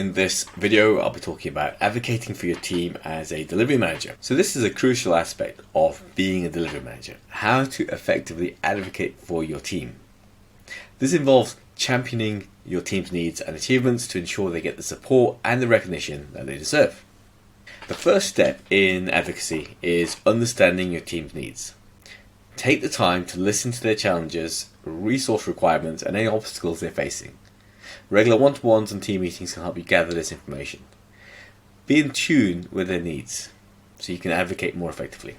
In this video, I'll be talking about advocating for your team as a delivery manager. So this is a crucial aspect of being a delivery manager, how to effectively advocate for your team. This involves championing your team's needs and achievements to ensure they get the support and the recognition that they deserve. The first step in advocacy is understanding your team's needs. Take the time to listen to their challenges, resource requirements, and any obstacles they're facing. Regular one-to-ones and team meetings can help you gather this information. Be in tune with their needs so you can advocate more effectively.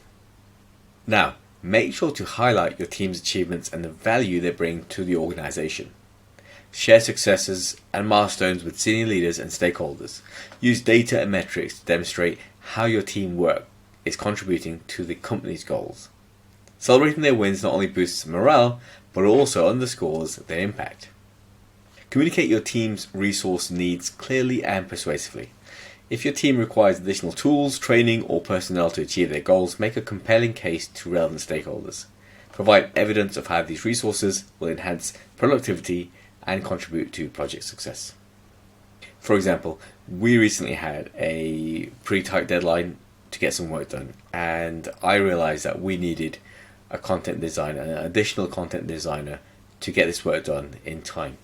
Now, make sure to highlight your team's achievements and the value they bring to the organization. Share successes and milestones with senior leaders and stakeholders. Use data and metrics to demonstrate how your team work is contributing to the company's goals. Celebrating their wins not only boosts morale, but also underscores their impact. Communicate your team's resource needs clearly and persuasively. If your team requires additional tools, training, or personnel to achieve their goals, make a compelling case to relevant stakeholders. Provide evidence of how these resources will enhance productivity and contribute to project success. For example, we recently had a pretty tight deadline to get some work done, and I realized that we needed a content designer, an additional content designer, to get this work done in time.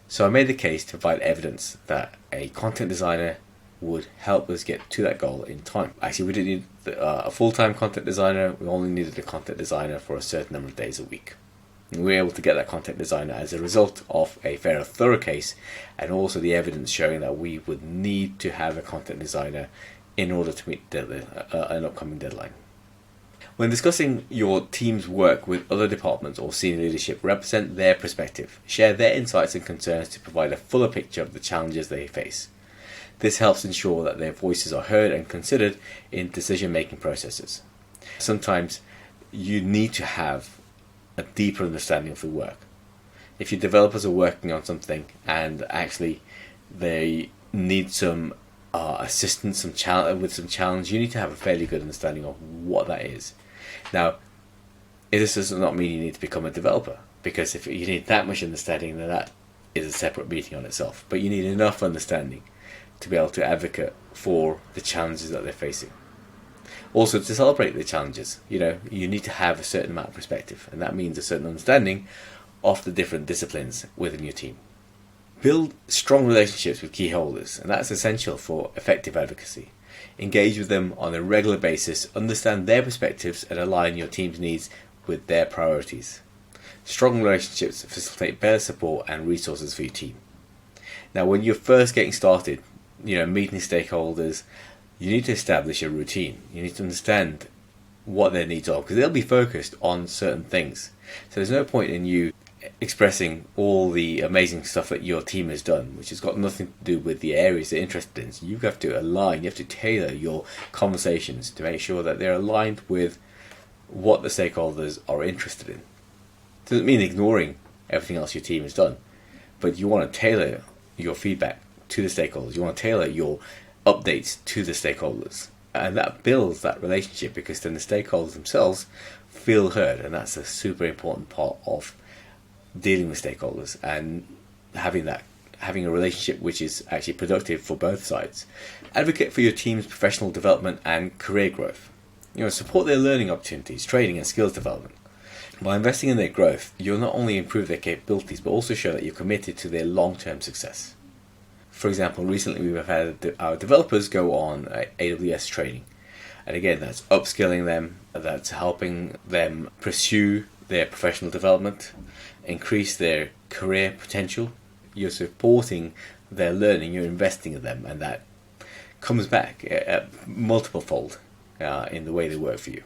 So I made the case to provide evidence that a content designer would help us get to that goal in time. Actually, we didn't need a full-time content designer, we only needed a content designer for a certain number of days a week. And we were able to get that content designer as a result of a fair and thorough case, and also the evidence showing that we would need to have a content designer in order to meet an upcoming deadline. When discussing your team's work with other departments or senior leadership, represent their perspective. Share their insights and concerns to provide a fuller picture of the challenges they face. This helps ensure that their voices are heard and considered in decision-making processes. Sometimes you need to have a deeper understanding of the work. If your developers are working on something and actually they need some assistance, with some challenge, you need to have a fairly good understanding of what that is. Now, this does not mean you need to become a developer, because if you need that much understanding, then that is a separate meeting on itself. But you need enough understanding to be able to advocate for the challenges that they're facing. Also, to celebrate the challenges, you need to have a certain amount of perspective, and that means a certain understanding of the different disciplines within your team. Build strong relationships with key holders, and that's essential for effective advocacy. Engage with them on a regular basis, understand their perspectives, and align your team's needs with their priorities. Strong relationships facilitate better support and resources for your team. Now, when you're first getting started, meeting stakeholders, you need to establish a routine. You need to understand what their needs are, because they'll be focused on certain things. So there's no point in you expressing all the amazing stuff that your team has done, which has got nothing to do with the areas they're interested in. So you have to align, you have to tailor your conversations to make sure that they're aligned with what the stakeholders are interested in. Doesn't mean ignoring everything else your team has done, but you want to tailor your feedback to the stakeholders. You want to tailor your updates to the stakeholders, and that builds that relationship, because then the stakeholders themselves feel heard, and that's a super important part of dealing with stakeholders and having a relationship which is actually productive for both sides. Advocate for your team's professional development and career growth. Support their learning opportunities, training and skills development. By investing in their growth, you'll not only improve their capabilities, but also show that you're committed to their long-term success. For example, recently we've had our developers go on AWS training. And again, that's upskilling them, that's helping them pursue their professional development, increase their career potential. You're supporting their learning, you're investing in them, and that comes back multiple fold in the way they work for you.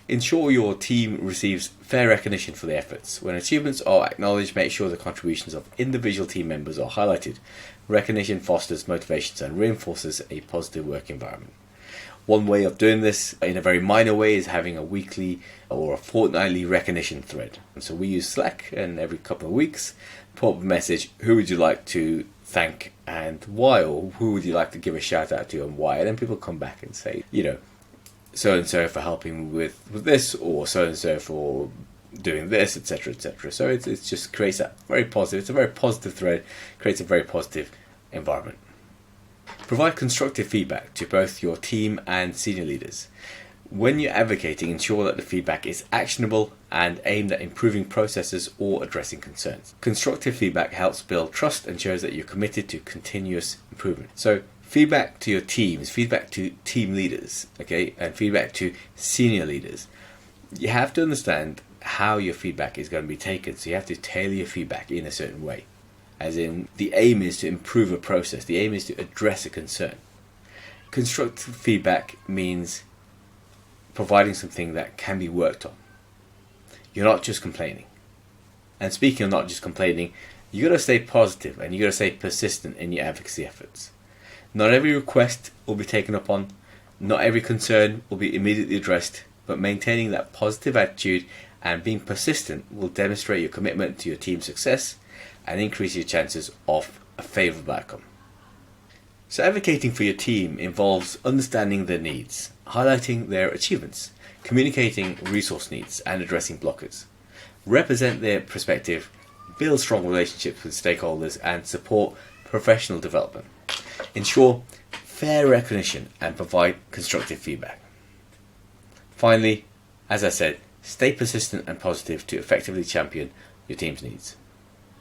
Ensure your team receives fair recognition for their efforts. When achievements are acknowledged, make sure the contributions of individual team members are highlighted. Recognition fosters motivations and reinforces a positive work environment. One way of doing this, in a very minor way, is having a weekly or a fortnightly recognition thread. And so we use Slack, and every couple of weeks, put up a message: who would you like to thank and why, or who would you like to give a shout out to and why? And then people come back and say, so and so for helping with this, or so and so for doing this, etc., etc. So it just creates that very positive. It's a very positive thread, creates a very positive environment. Provide constructive feedback to both your team and senior leaders. When you're advocating, ensure that the feedback is actionable and aimed at improving processes or addressing concerns. Constructive feedback helps build trust and shows that you're committed to continuous improvement. So feedback to your teams, feedback to team leaders, okay, and feedback to senior leaders. You have to understand how your feedback is going to be taken. So you have to tailor your feedback in a certain way. As in, the aim is to improve a process. The aim is to address a concern. Constructive feedback means providing something that can be worked on. You're not just complaining. And speaking of not just complaining, you got to stay positive and you got to stay persistent in your advocacy efforts. Not every request will be taken up on. Not every concern will be immediately addressed. But maintaining that positive attitude and being persistent will demonstrate your commitment to your team's success and increase your chances of a favourable outcome. So advocating for your team involves understanding their needs, highlighting their achievements, communicating resource needs and addressing blockers. Represent their perspective, build strong relationships with stakeholders and support professional development. Ensure fair recognition and provide constructive feedback. Finally, as I said, stay persistent and positive to effectively champion your team's needs.